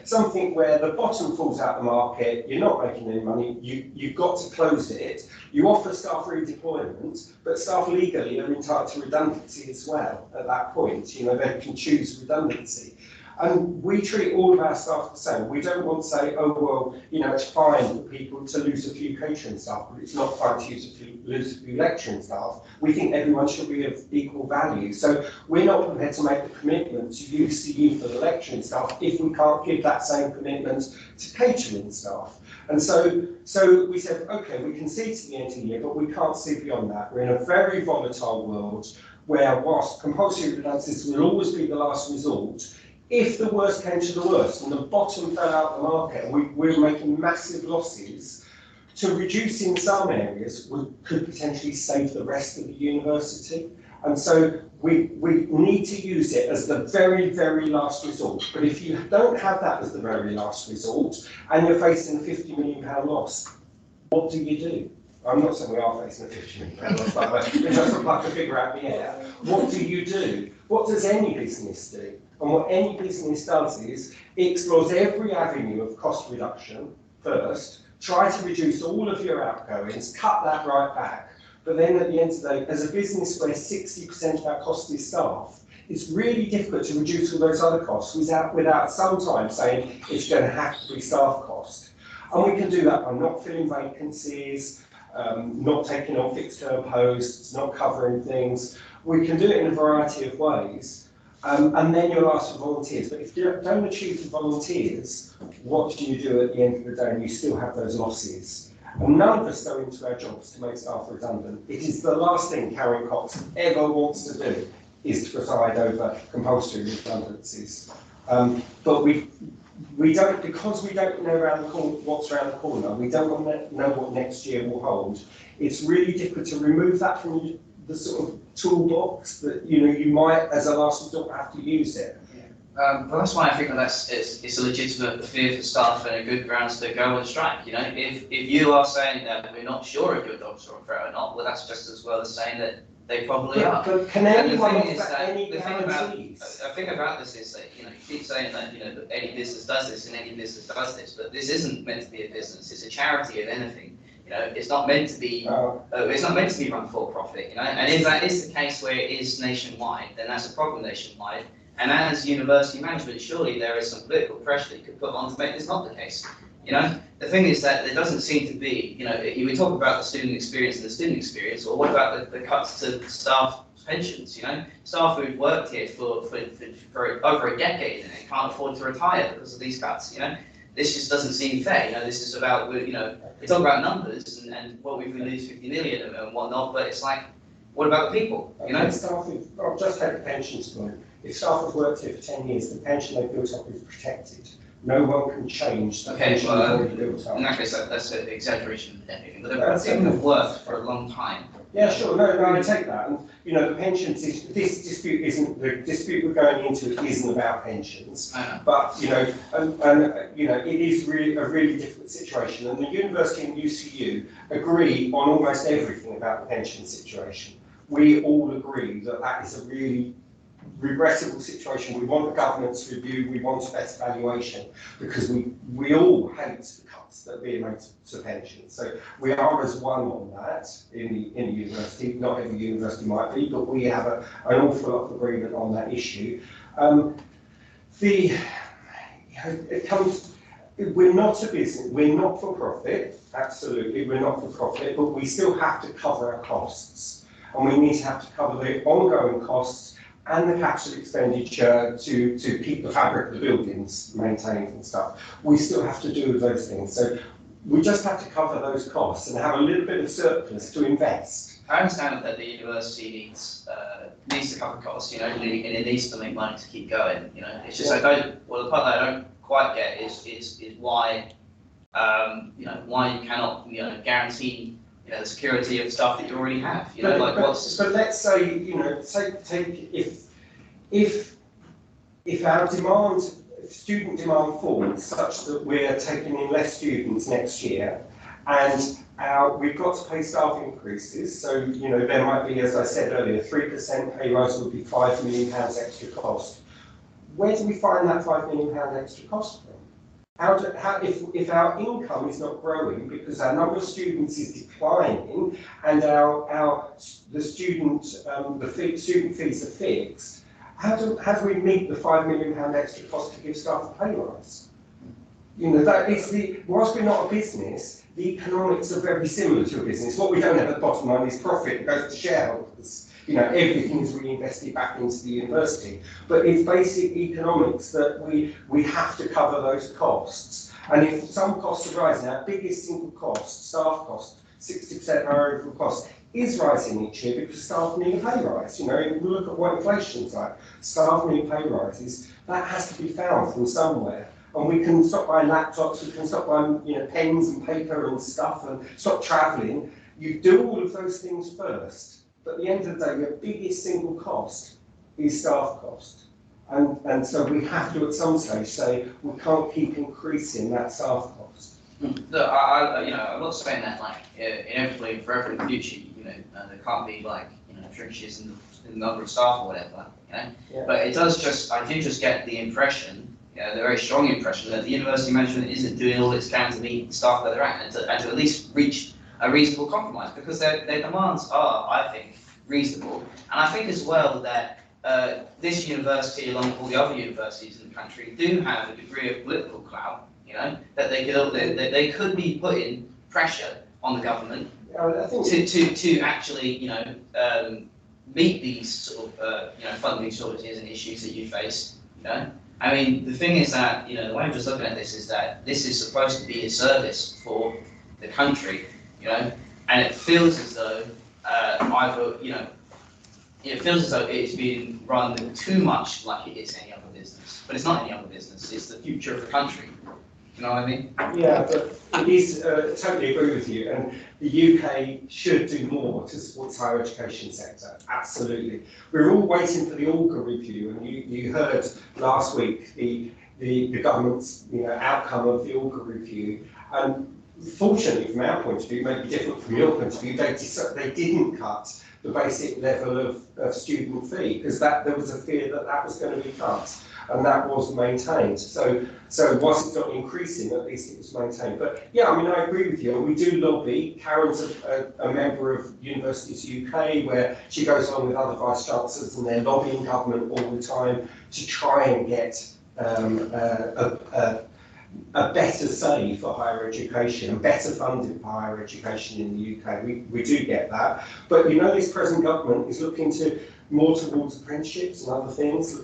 something where the bottom falls out the market, you're not making any money, you've got to close it, you offer staff redeployment, but staff legally are entitled to redundancy as well at that point, they can choose redundancy. And we treat all of our staff the same. We don't want to say, oh, well, it's fine for people to lose a few catering staff, but it's not fine to lose a few lecturing staff. We think everyone should be of equal value. So we're not prepared to make the commitment to UCU for the lecturing staff if we can't give that same commitment to catering staff. And so we said, OK, we can see to the end of the year, but we can't see beyond that. We're in a very volatile world where whilst compulsory redundancies will always be the last resort, if the worst came to the worst and the bottom fell out the market and we're making massive losses, to reduce in some areas could potentially save the rest of the university. And so we need to use it as the very, very last resort. But if you don't have that as the very last resort and you're facing a £50 million loss, what do you do? I'm not saying we are facing a £50 million loss, by the way, it's just a pluck a figure out the air. What do you do? What does any business do? And what any business does is it explores every avenue of cost reduction first, try to reduce all of your outgoings, cut that right back. But then at the end of the day, as a business where 60% of our cost is staff, it's really difficult to reduce all those other costs without sometimes saying it's going to have to be staff cost. And we can do that by not filling vacancies, not taking on fixed term posts, not covering things. We can do it in a variety of ways. And then you'll ask for volunteers. But if you don't achieve the volunteers, what do you do at the end of the day? And you still have those losses. And none of us go into our jobs to make staff redundant. It is the last thing Karen Cox ever wants to do, is to preside over compulsory redundancies. But we don't, because we don't know around the corner, what's around the corner, we don't want to know what next year will hold. It's really difficult to remove that from the sort of toolbox that, you know, you might, as a last resort, have to use it. But that's why I think that it's a legitimate fear for staff and a good grounds to go on strike. You know, if you are saying that we're not sure if your dogs are a threat or not, well, that's just as well as saying that they probably are. But can And the anyone thing is offer that any the thing about guarantees? I think about this is that, you know, you keep saying that, you know, that any business does this and any business does this, but this isn't meant to be a business. It's a charity if anything. You know, it's not meant to be. It's not meant to be run for profit. You know, and if that is the case where it is nationwide, then that's a problem nationwide. And as university management, surely there is some political pressure that you could put on to make this not the case. You know, the thing is that there doesn't seem to be, you know, we talk about the student experience and the student experience, or what about the cuts to staff pensions, you know? Staff who've worked here for over a decade and can't afford to retire because of these cuts, you know? This just doesn't seem fair, you know, this is about, you know, we talk about numbers and what we lose 50 million and whatnot, but it's like, what about the people, you know? I'll just take the pensions point. If staff have worked here for 10 years, the pension they've built up is protected. No one can change the pension they've already built up. In that case, that's an exaggeration of anything, but people have worked for a long time. Yeah, sure, no, I take that. And, you know, the pensions, this dispute isn't, the dispute we're going into isn't about pensions. But, you know, you know, it is really a really difficult situation. And the university and UCU agree on almost everything about the pension situation. We all agree that that is a really regressive situation. We want a governance review, we want a better valuation, because we all hate the cuts that are being made to pensions. So we are as one on that in the university. Not every university might be, but we have an awful lot of agreement on that issue. It comes. We're not a business. We're not for profit. Absolutely, we're not for profit, but we still have to cover our costs, and we need to have to cover the ongoing costs and the capital expenditure to keep the fabric of the buildings maintained and stuff. We still have to do those things. So we just have to cover those costs and have a little bit of surplus to invest. I understand that the university needs to cover costs, you know, and it needs to make money to keep going. You know, it's just the part that I don't quite get is why you know, why you cannot, you know, guarantee, you know, the security of stuff that you already have. You know, but let's say, you know, take if our student demand falls such that we're taking in less students next year, and we've got to pay staff increases. So, you know, there might be, as I said earlier, 3% pay rise would be £5 million extra cost. Where do we find that £5 million extra cost from? If our income is not growing because our number of students is declining and the student fees are fixed, how do we meet the £5 million extra cost to give staff a pay rise? You know, that is whilst we're not a business, the economics are very similar to a business. What we don't have at the bottom line is profit. It goes to shareholders. You know, everything is reinvested back into the university. But it's basic economics that we have to cover those costs. And if some costs are rising, our biggest single cost, staff cost, 60% of our overall cost, is rising each year because staff need a pay rise. You know, if we look at what inflation's like, staff need pay rises. That has to be found from somewhere. And we can stop buying laptops, we can stop buying, you know, pens and paper and stuff, and stop travelling. You do all of those things first. But at the end of the day, your biggest single cost is staff cost. And so we have to at some stage say we can't keep increasing that staff cost. Look, you know, I'm not saying that like inevitably forever in the future, you know, there can't be like, you know, shrinkage in the number of staff or whatever, you know. Yeah. But it does I do just get the impression, you know, the very strong impression that the university management isn't doing all it can to meet the staff where they're at and to at least reach a reasonable compromise, because their demands are, I think, reasonable. And I think as well that this university, along with all the other universities in the country, do have a degree of political clout, you know, that they could be putting pressure on the government to actually, you know, meet these sort of, you know, funding shortages and issues that you face, you know. I mean, the thing is that, you know, the way I'm just looking at this is that this is supposed to be a service for the country, you know, and it feels as though either, you know, it feels as though it's being run too much like it is any other business. but it's not any other business. It's the future of the country. You know what I mean? Yeah, but it is, totally agree with you, and the UK should do more to support the higher education sector, absolutely. We're all waiting for the Augar review, and you heard last week the government's outcome of the Augar review, and fortunately from our point of view, maybe different from your point of view, they didn't cut the basic level of student fee, because there was a fear that was going to be cut. And that was maintained. So whilst it's not increasing, at least it was maintained. But yeah, I mean, I agree with you. And we do lobby. Karen's a member of Universities UK, where she goes on with other vice chancellors, and they're lobbying government all the time to try and get a better say for higher education and better funding for higher education in the UK. We do get that. But this present government is looking to more towards apprenticeships and other things,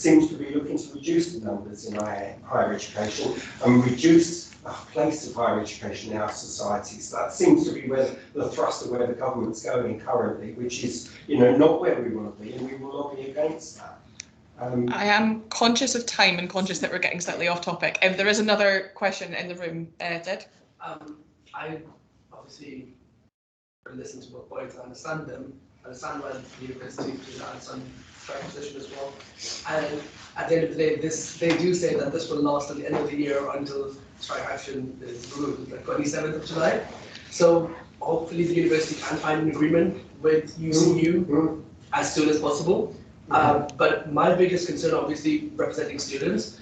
seems to be looking to reduce the numbers in higher education and reduce the place of higher education in our society. So that seems to be where the thrust of where the government's going currently, which is not where we want to be, and we will lobby against that. I am conscious of time and conscious that we're getting slightly off topic. There is another question in the room, Ed. I obviously listen to what points, I understand them. I understand why the university is at some strike position as well. And at the end of the day, they do say that this will last at the end of the year until strike action is removed, the 27th of July. So hopefully the university can find an agreement with UCU as soon as possible. But my biggest concern, obviously, representing students,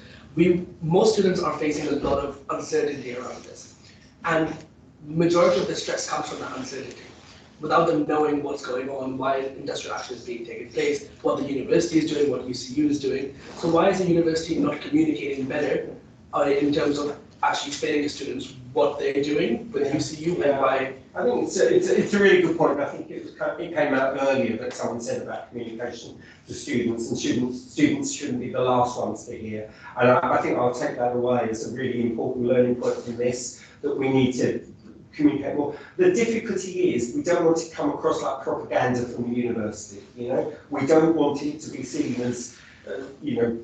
most students are facing a lot of uncertainty around this. And majority of the stress comes from that uncertainty. Without them knowing what's going on, why industrial action is being taken place, what the university is doing, what UCU is doing. So why is the university not communicating better in terms of actually explaining to students what they're doing with UCU and why? I think it's a really good point. I think it came out earlier that someone said about communication to students, and students shouldn't be the last ones to hear. And I think I'll take that away as a really important learning point from this, that we need to communicate more. The difficulty is we don't want to come across like propaganda from the university. We don't want it to be seen as you're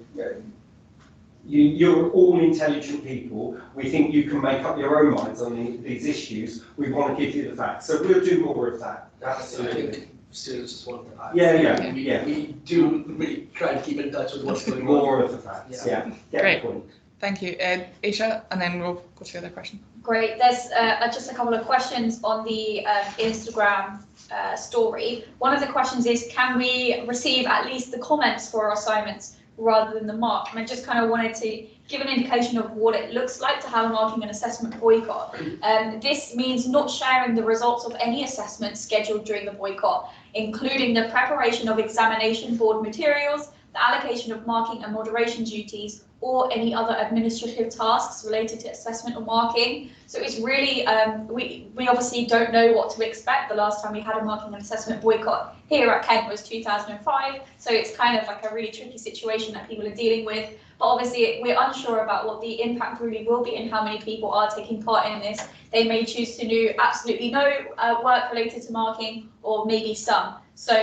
all intelligent people. We think you can make up your own minds on these issues. We want to give you the facts. So we'll do more of that. Absolutely. I think students just want that. We do really try to keep in touch with what's going on. More of the facts. Yeah. Great. Thank you. Aisha, and then we'll go to the other question. Great. There's just a couple of questions on the Instagram story. One of the questions is, can we receive at least the comments for our assignments rather than the mark? And I just kind of wanted to give an indication of what it looks like to have a marking and assessment boycott. This means not sharing the results of any assessment scheduled during the boycott, including the preparation of examination board materials, the allocation of marking and moderation duties, or any other administrative tasks related to assessment or marking. So it's really, we obviously don't know what to expect. The last time we had a marking and assessment boycott here at Kent was 2005. So it's kind of like a really tricky situation that people are dealing with. But obviously we're unsure about what the impact really will be and how many people are taking part in this. They may choose to do absolutely no work related to marking, or maybe some. So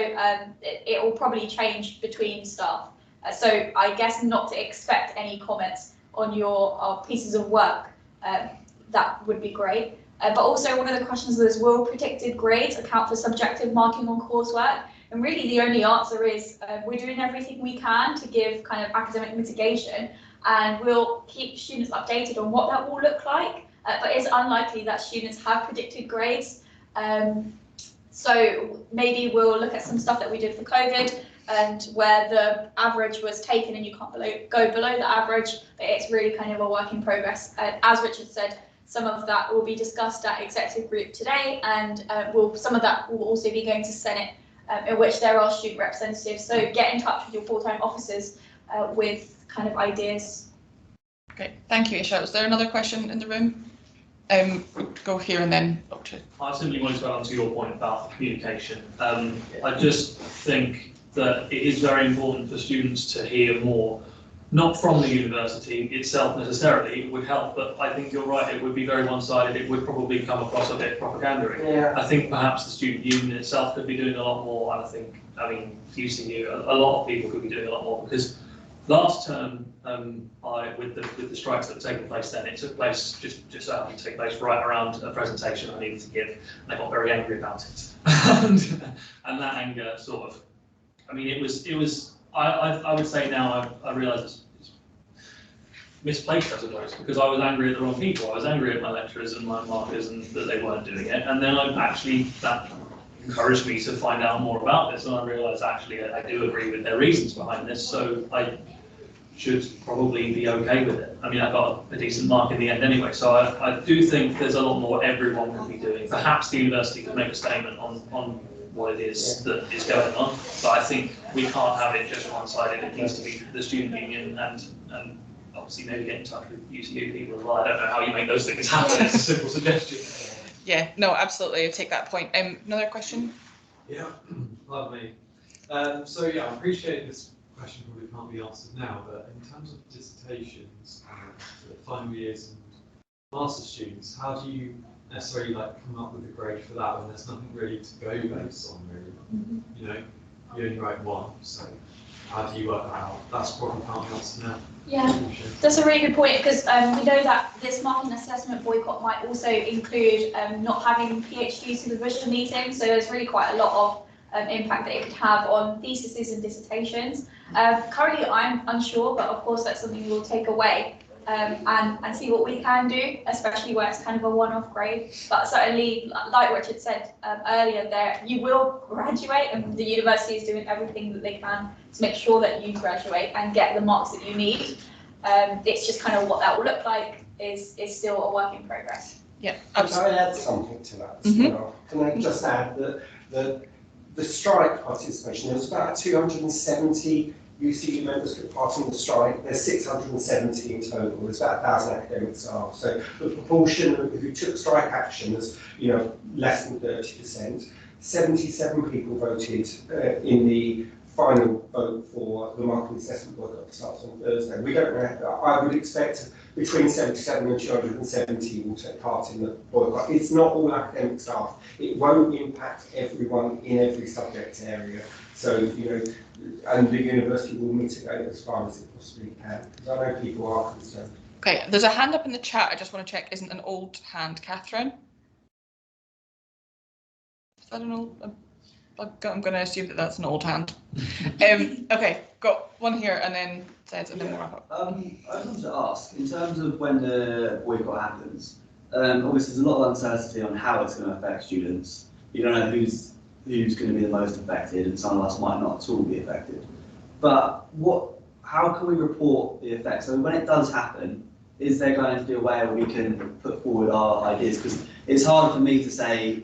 it will probably change between staff. So I guess not to expect any comments on your pieces of work. That would be great. But also one of the questions is, will predicted grades account for subjective marking on coursework? And really the only answer is we're doing everything we can to give kind of academic mitigation, and we'll keep students updated on what that will look like. But it's unlikely that students have predicted grades. So maybe we'll look at some stuff that we did for COVID, and where the average was taken and you can't go below the average, but it's really kind of a work in progress. As Richard said, some of that will be discussed at executive group today, and some of that will also be going to Senate, in which there are student representatives. So get in touch with your full-time officers with kind of ideas. Great, thank you, Isha. Was there another question in the room? We'll go here and then up to. I simply wanted to add to your point about communication. I just think that it is very important for students to hear more, not from the university itself necessarily. It would help, but I think you're right, it would be very one-sided. It would probably come across a bit propagandary. Yeah. I think perhaps the student union itself could be doing a lot more, and I mean, UCU, a lot of people could be doing a lot more, because Last term, with the strikes that were taking place then, it took place just happened to take place right around a presentation I needed to give, and I got very angry about it. and that anger sort of, I mean, it was. I would say now I realise it's misplaced, I suppose, because I was angry at the wrong people. I was angry at my lecturers and my markers and that they weren't doing it, and then that encouraged me to find out more about this, and I realised actually I do agree with their reasons behind this, so I should probably be okay with it. I mean, I got a decent mark in the end anyway, so I do think there's a lot more everyone can be doing. Perhaps the university could make a statement on what it is that is going on, but I think we can't have it just one-sided. It needs to be the student union and obviously maybe get in touch with UCU people as well. I don't know how you make those things happen. It's a simple suggestion. Yeah, no, absolutely. I take that point. Another question? Yeah, lovely. So yeah, I appreciate this question probably can't be answered now, but in terms of dissertations for final years and master students, how do you necessarily come up with a grade for that when there's nothing really to go based on, really? You know, you only write one, so how do you work that out? That's probably can't be answered now. Yeah, that's a really good point, because we know that this marking assessment boycott might also include not having PhD supervision meetings, so there's really quite a lot of impact that it could have on theses and dissertations. Currently I'm unsure, but of course that's something we'll take away and see what we can do, especially where it's kind of a one-off grade. But certainly, like Richard said earlier, there you will graduate, and the university is doing everything that they can to make sure that you graduate and get the marks that you need. It's just kind of what that will look like is still a work in progress. Yeah, Can I add something to that as well? Can I just add that the strike participation, there was about 270 UCU members took part in the strike. There's 670 in total. There's about 1,000 academic staff. So the proportion of who took strike action is, less than 30%. 77 people voted in the final vote for the marking assessment boycott that starts on Thursday. We don't know. I would expect between 77 and 270 will take part in the boycott. It's not all academic staff. It won't impact everyone in every subject area. So, and the university will mitigate as far as it possibly can, because I know people are concerned. Okay, there's a hand up in the chat. I just want to check, isn't an old hand, Catherine? I don't know. I'm going to assume that that's an old hand. Okay, got one here, and then Zed, and then we'll wrap up. I wanted to ask, in terms of when the boycott happens, obviously there's a lot of uncertainty on how it's going to affect students. You don't know who's going to be the most affected, and some of us might not at all be affected. But how can we report the effects? So when it does happen, is there going to be a way where we can put forward our ideas? Because it's hard for me to say,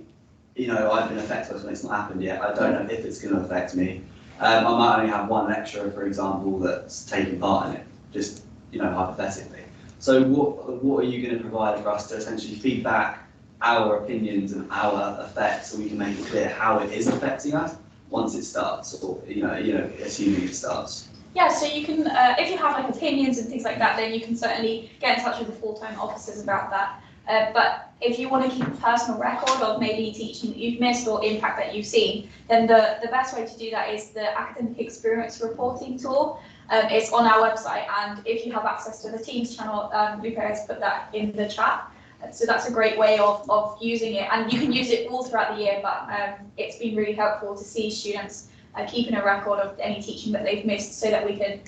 I've been affected when it's not happened yet. I don't know if it's going to affect me. I might only have one lecturer, for example, that's taking part in it, just hypothetically. So what are you going to provide for us to essentially feedback our opinions and our effects, so we can make it clear how it is affecting us once it starts, or assuming it starts? Yeah, so you can, if you have opinions and things like that, then you can certainly get in touch with the full-time officers about that. But if you want to keep a personal record of maybe teaching that you've missed or impact that you've seen, then the best way to do that is the academic experience reporting tool. It's on our website, and if you have access to the Teams channel, Luca has put that in the chat. So that's a great way of using it, and you can use it all throughout the year, but it's been really helpful to see students keeping a record of any teaching that they've missed, so that we can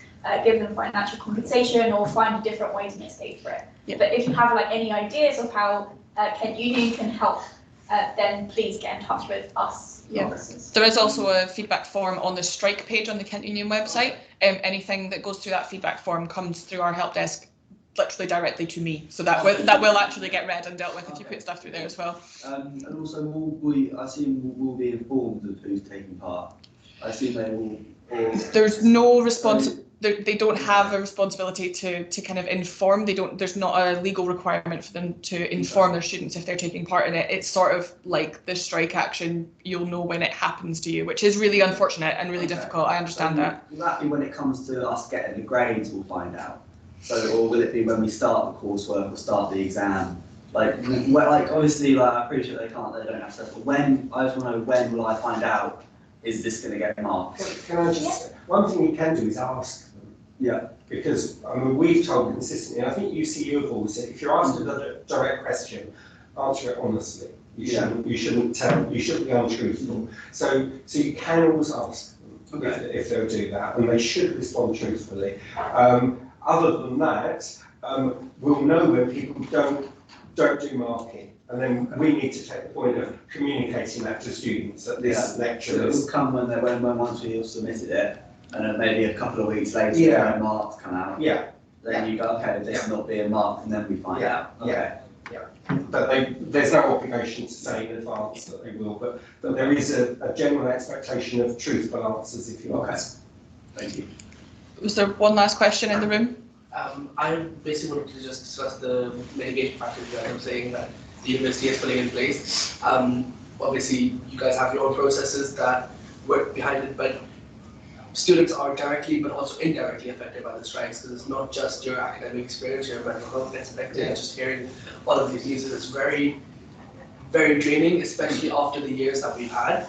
give them financial compensation or find a different way to mitigate for it. Yeah. But if you have any ideas of how Kent Union can help, then please get in touch with us. Yeah. There is also a feedback form on the strike page on the Kent Union website. Anything that goes through that feedback form comes through our help desk literally directly to me, so that will actually get read and dealt with if you put stuff through there as well. And also, I assume we'll be informed of who's taking part. I assume they will. There's no responsibility. They don't have a responsibility to kind of inform. There's not a legal requirement for them to inform their students if they're taking part in it. It's sort of like the strike action. You'll know when it happens to you, which is really unfortunate and really difficult. I understand that. Will that be when it comes to us getting the grades? We'll find out. So, or will it be when we start the coursework or start the exam? Obviously, I appreciate they don't have stuff, but I just want to know, when will I find out? Is this going to get marked? Can I just, one thing you can do is ask them. Yeah. Because, I mean, we've told consistently, and I think UCU have always said, if you're asked a direct question, answer it honestly. You shouldn't be untruthful. So you can always ask them if they'll do that, and they should respond truthfully. Other than that, we'll know when people don't do marking, and then we need to take the point of communicating that to students that this lecture So it is. will come when once we have submitted it, and then maybe a couple of weeks later, when marks come out. Yeah. Then you go, okay, this is not being marked, and then we find out. Okay. But there's no obligation to say in advance that they will, but there is a general expectation of truthful answers if you like. Okay. Thank you. Was there one last question in the room? I basically wanted to just discuss the mitigation factors that I'm saying that the university is putting in place. Obviously, you guys have your own processes that work behind it, but students are directly but also indirectly affected by the strikes, because it's not just your academic experience, your mental health gets affected. Just hearing all of these news is very, very draining, especially after the years that we've had.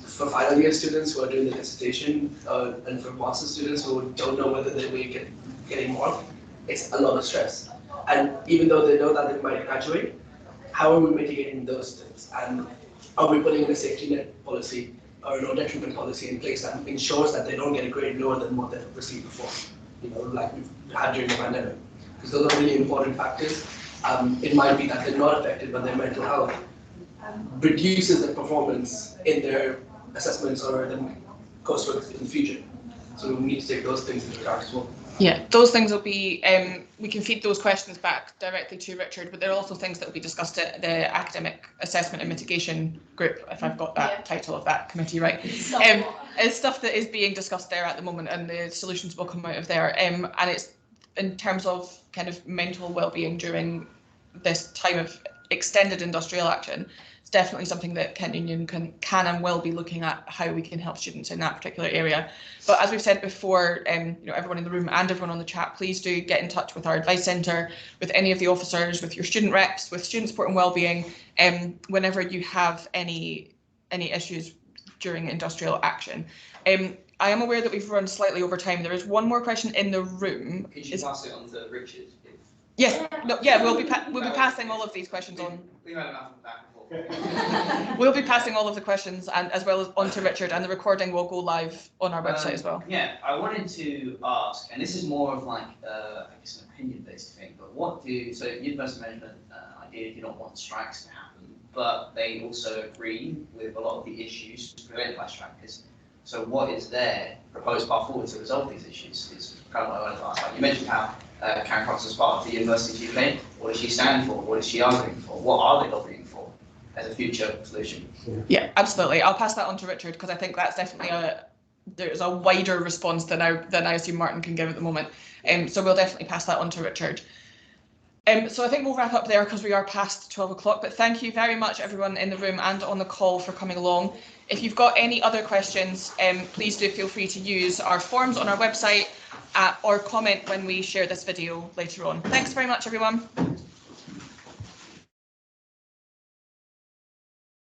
For final year students who are doing the dissertation and for master students who don't know whether they will get getting marked, it's a lot of stress. And even though they know that they might graduate, how are we mitigating those things? And are we putting in a safety net policy or no detriment policy in place that ensures that they don't get a grade lower than what they've received before, like we've had during the pandemic? Because those are really important factors. It might be that they're not affected, but their mental health reduces their performance in their assessments or the coursework in the future. So we need to take those things into account as well. Yeah, those things will be, we can feed those questions back directly to Richard, but there are also things that will be discussed at the Academic Assessment and Mitigation Group, if I've got that title of that committee right. It's stuff that is being discussed there at the moment, and the solutions will come out of there. And it's in terms of kind of mental well-being during this time of extended industrial action. It's definitely something that Kent Union can and will be looking at, how we can help students in that particular area. But as we've said before, everyone in the room and everyone on the chat, please do get in touch with our advice centre, with any of the officers, with your student reps, with student support and wellbeing, whenever you have any issues during industrial action. I am aware that we've run slightly over time. There is one more question in the room. Could you pass it on to Richard? Yes, we'll be passing all of these questions on. We've had enough of back and forth. We'll be passing all of the questions and as well as on to Richard, and the recording will go live on our website as well. Yeah, I wanted to ask, and this is more of like I guess an opinion-based thing, but so university management ideally do not want strikes to happen, but they also agree with a lot of the issues prevented by strikers. So what is their proposed path forward to resolve these issues is kind of what I wanted to ask. Like you mentioned how Karen Cox is part of the University of UK. What does she stand for? What is she arguing for? What are they lobbying for as a future solution? Yeah, absolutely. I'll pass that on to Richard, because I think that's definitely there's a wider response than I assume Martin can give at the moment. So we'll definitely pass that on to Richard. So I think we'll wrap up there because we are past 12 o'clock, but thank you very much everyone in the room and on the call for coming along. If you've got any other questions, please do feel free to use our forms on our website or comment when we share this video later on. Thanks very much everyone.